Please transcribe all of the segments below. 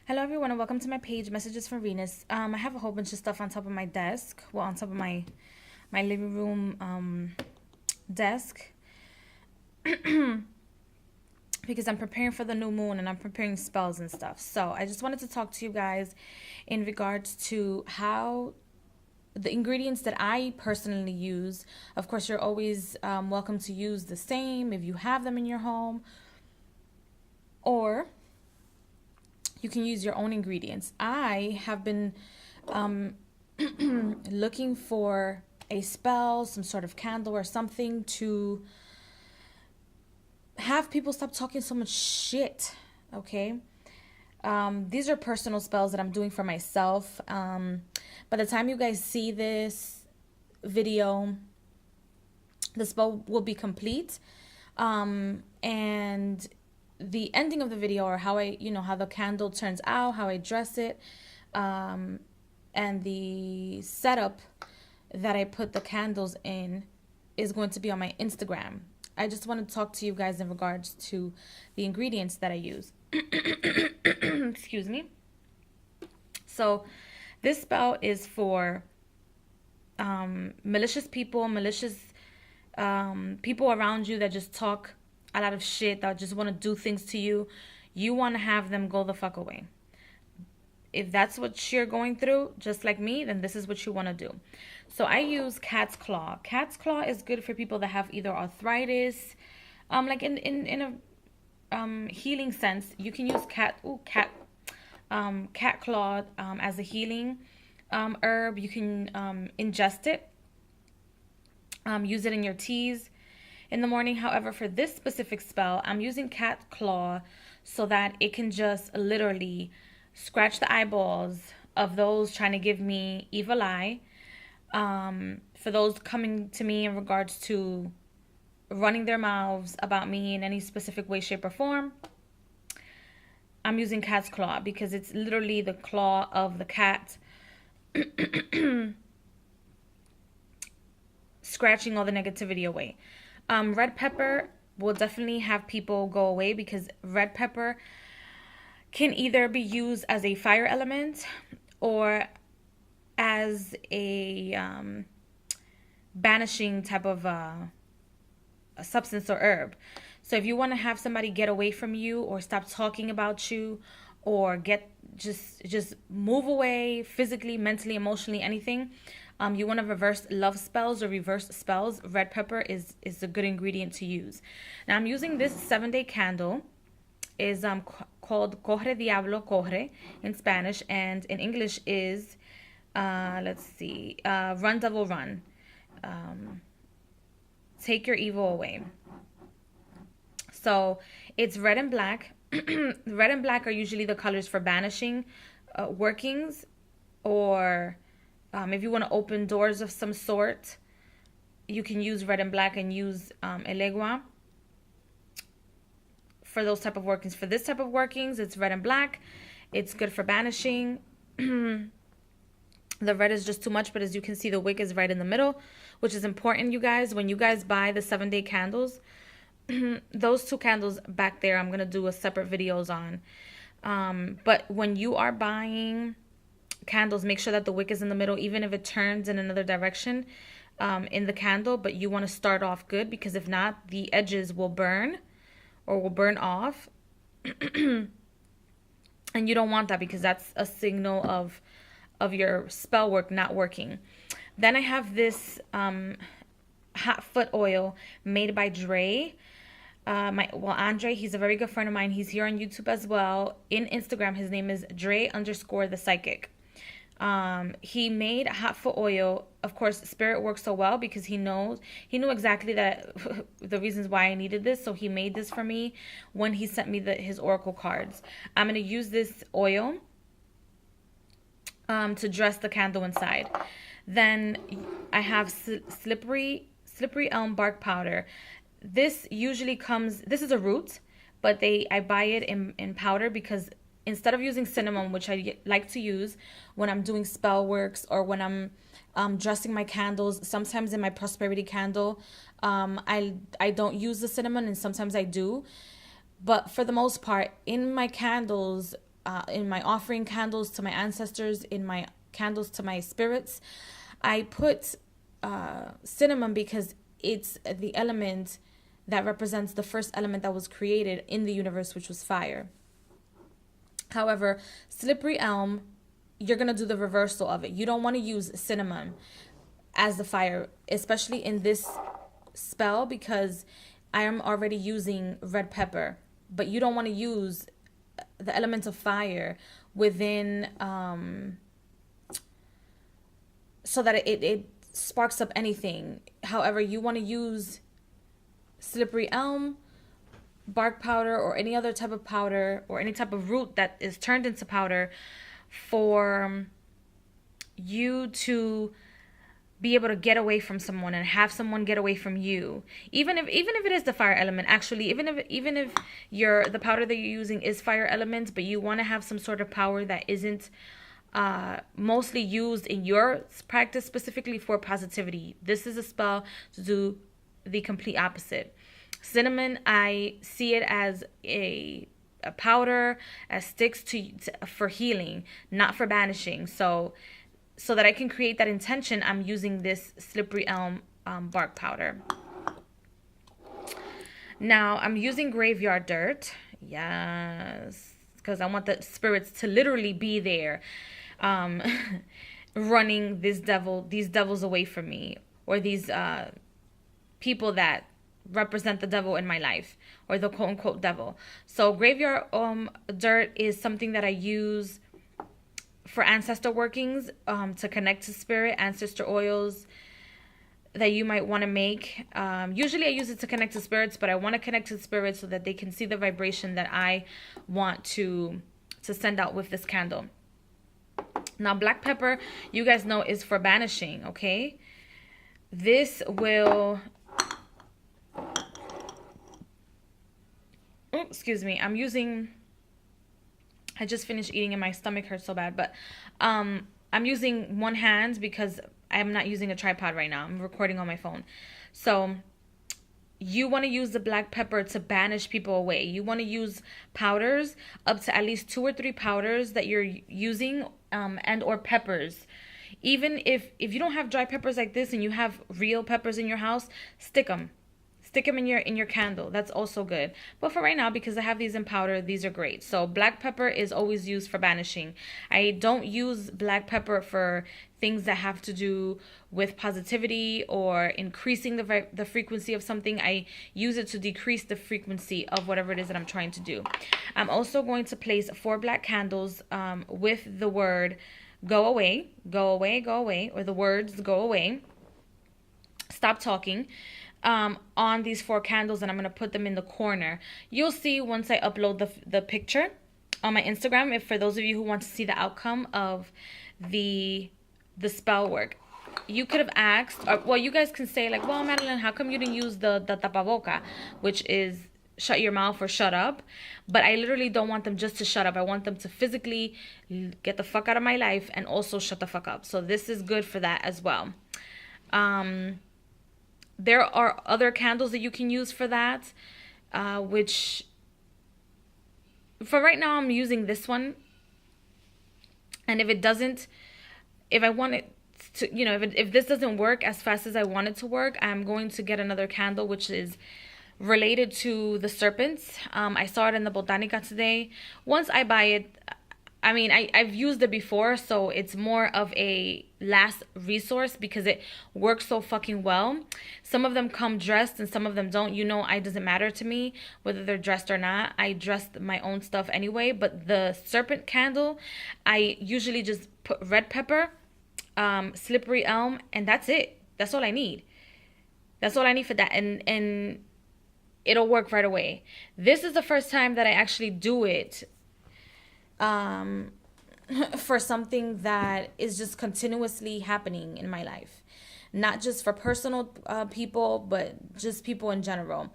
Hello everyone and welcome to my page, Messages from Venus. I have a whole bunch of stuff on top of my desk. Well, on top of my living room desk. Because I'm preparing for the new moon and I'm preparing spells and stuff. So I just wanted to talk to you guys in regards to how the ingredients that I personally use. Of course, you're always welcome to use the same if you have them in your home. Or you can use your own ingredients. I have been looking for a spell, some sort of candle or something to have people stop talking so much shit, okay? These are personal spells that I'm doing for myself. By the time you guys see this video, the spell will be complete. And the ending of the video, or how how the candle turns out, how I dress it, and the setup that I put the candles in is going to be on my Instagram. I just want to talk to you guys in regards to the ingredients that I use. Excuse me. So this spell is for malicious people, people around you that just talk a lot of shit, that just want to do things to you. You want to have them go the fuck away. If that's what you're going through, just like me, then this is what you want to do. So I use cat's claw. Cat's claw is good for people that have either arthritis, like in a healing sense. You can use cat claw as a healing herb. You can ingest it, use it in your teas in the morning. However, for this specific spell, I'm using cat claw so that it can just literally scratch the eyeballs of those trying to give me evil eye. For those coming to me in regards to running their mouths about me in any specific way, shape, or form, I'm using cat's claw because it's literally the claw of the cat scratching all the negativity away. Red pepper will definitely have people go away because red pepper can either be used as a fire element or as a banishing type of a substance or herb. So if you want to have somebody get away from you or stop talking about you or just move away physically, mentally, emotionally, anything, you want to reverse love spells or reverse spells, red pepper is a good ingredient to use. Now I'm using this 7-day candle. Is called Coge Diablo Coge in Spanish, and in English is Run Devil Run. Take your evil away. So it's red and black. Red and black are usually the colors for banishing workings, or if you want to open doors of some sort, you can use red and black and use Elegua for those type of workings. For this type of workings, it's red and black. It's good for banishing. The red is just too much, but as you can see, the wick is right in the middle, which is important, you guys. When you guys buy the 7-day candles, those two candles back there, I'm going to do a separate videos on. But when you are buying candles, make sure that the wick is in the middle, even if it turns in another direction in the candle. But you want to start off good, because if not, the edges will burn or will burn off. And you don't want that, because that's a signal of your spell work not working. Then I have this hot foot oil made by Dre. Andre, he's a very good friend of mine. He's here on YouTube as well. In Instagram, his name is Dre_the Psychic. He made hot foot oil. Of course, spirit works so well because he knew exactly that the reasons why I needed this. So he made this for me when he sent me his oracle cards. I'm going to use this oil to dress the candle inside. Then I have slippery elm bark powder. This usually comes, this is a root, but I buy it in powder, because instead of using cinnamon, which I like to use when I'm doing spell works or when I'm dressing my candles, sometimes in my prosperity candle, I don't use the cinnamon, and sometimes I do. But for the most part, in my candles, in my offering candles to my ancestors, in my candles to my spirits, I put cinnamon because it's the element that represents the first element that was created in the universe, which was fire. However, slippery elm, you're going to do the reversal of it. You don't want to use cinnamon as the fire, especially in this spell, because I am already using red pepper. But you don't want to use the element of fire within, so that it sparks up anything. However, you want to use slippery elm, bark powder, or any other type of powder, or any type of root that is turned into powder, for you to be able to get away from someone and have someone get away from you. Even if it is the fire element, actually, even if the powder that you're using is fire element, but you want to have some sort of power that isn't mostly used in your practice specifically for positivity, this is a spell to do the complete opposite. Cinnamon, I see it as a powder, as sticks for healing, not for banishing. So that I can create that intention, I'm using this slippery elm bark powder. Now I'm using graveyard dirt. Yes, because I want the spirits to literally be there, running these devils away from me, or these people that represent the devil in my life, or the quote unquote devil. So graveyard dirt is something that I use for ancestor workings, to connect to spirit, ancestor oils that you might want to make. Usually I use it to connect to spirits, but I want to connect to spirits so that they can see the vibration that I want to send out with this candle. Now, black pepper, you guys know, is for banishing, okay? This will... Oh, excuse me. I just finished eating and my stomach hurts so bad, but I'm using one hand because I'm not using a tripod right now. I'm recording on my phone. So you want to use the black pepper to banish people away. You want to use powders, up to at least 2 or 3 powders that you're using, and or peppers. Even if you don't have dry peppers like this and you have real peppers in your house, stick them. Stick them in your candle. That's also good. But for right now, because I have these in powder, these are great. So black pepper is always used for banishing. I don't use black pepper for things that have to do with positivity or increasing the frequency of something. I use it to decrease the frequency of whatever it is that I'm trying to do. I'm also going to place 4 black candles with the word go away, go away, go away, or the words go away, stop talking, on these 4 candles, and I'm going to put them in the corner. You'll see once I upload the picture on my Instagram, if for those of you who want to see the outcome of the spell work. You could have asked, or, well, you guys can say like, well, Madeline, how come you didn't use the tapaboca, which is shut your mouth or shut up? But I literally don't want them just to shut up. I want them to physically get the fuck out of my life and also shut the fuck up. So this is good for that as well. There are other candles that you can use for that, which for right now I'm using this one. And if I want it to, if this doesn't work as fast as I want it to work, I'm going to get another candle which is related to the serpents. I saw it in the Botanica today. Once I buy it, I mean, I've used it before, so it's more of a last resource because it works so fucking well. Some of them come dressed and some of them don't. It doesn't matter to me whether they're dressed or not. I dress my own stuff anyway. But the serpent candle, I usually just put red pepper, slippery elm, and that's it. That's all I need. That's all I need for that. And it'll work right away. This is the first time that I actually do it for something that is just continuously happening in my life. Not just for personal people, but just people in general.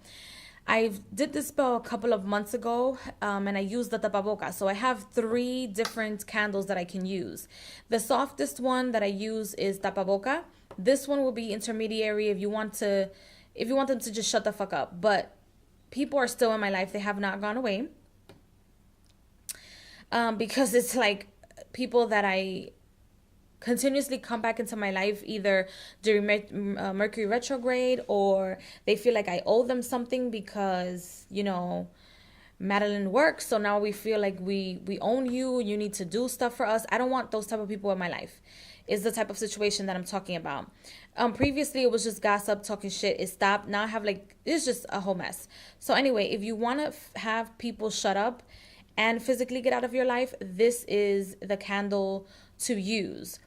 I did this spell a couple of months ago, and I used the tapaboca. So I have 3 different candles that I can use. The softest one that I use is tapaboca. This one will be intermediary if you want them to just shut the fuck up. But people are still in my life. They have not gone away. because it's like people that I continuously come back into my life either during Mercury retrograde, or they feel like I owe them something because, you know, Madeline works, so now we feel like we own you. You need to do stuff for us. I don't want those type of people in my life. Is the type of situation that I'm talking about. Previously it was just gossip, talking shit. It stopped. Now I have like, it's just a whole mess. So anyway, if you want to have people shut up and physically get out of your life, this is the candle to use.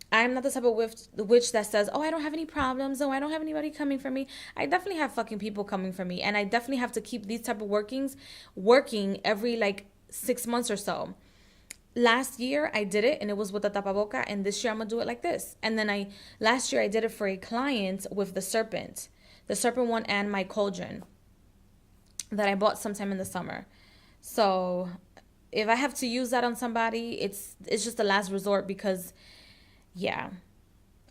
I'm not the type of witch that says, oh, I don't have any problems. Oh, I don't have anybody coming for me. I definitely have fucking people coming for me. And I definitely have to keep these type of workings working every like 6 months or so. Last year I did it and it was with the tapaboca, and this year I'm gonna do it like this. And then last year I did it for a client with the serpent one, and my cauldron that I bought sometime in the summer. So if I have to use that on somebody, it's just the last resort, because yeah,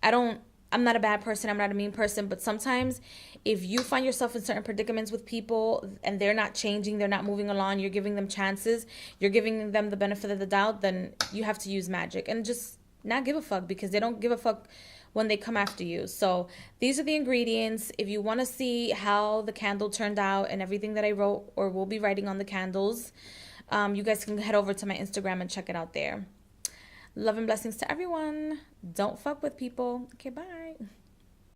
I'm not a bad person, I'm not a mean person, but sometimes if you find yourself in certain predicaments with people and they're not changing, they're not moving along, you're giving them chances, you're giving them the benefit of the doubt, then you have to use magic and just not give a fuck, because they don't give a fuck when they come after you. So these are the ingredients. If you want to see how the candle turned out and everything that I wrote or will be writing on the candles, you guys can head over to my Instagram and check it out there. Love and blessings to everyone. Don't fuck with people. Okay, bye.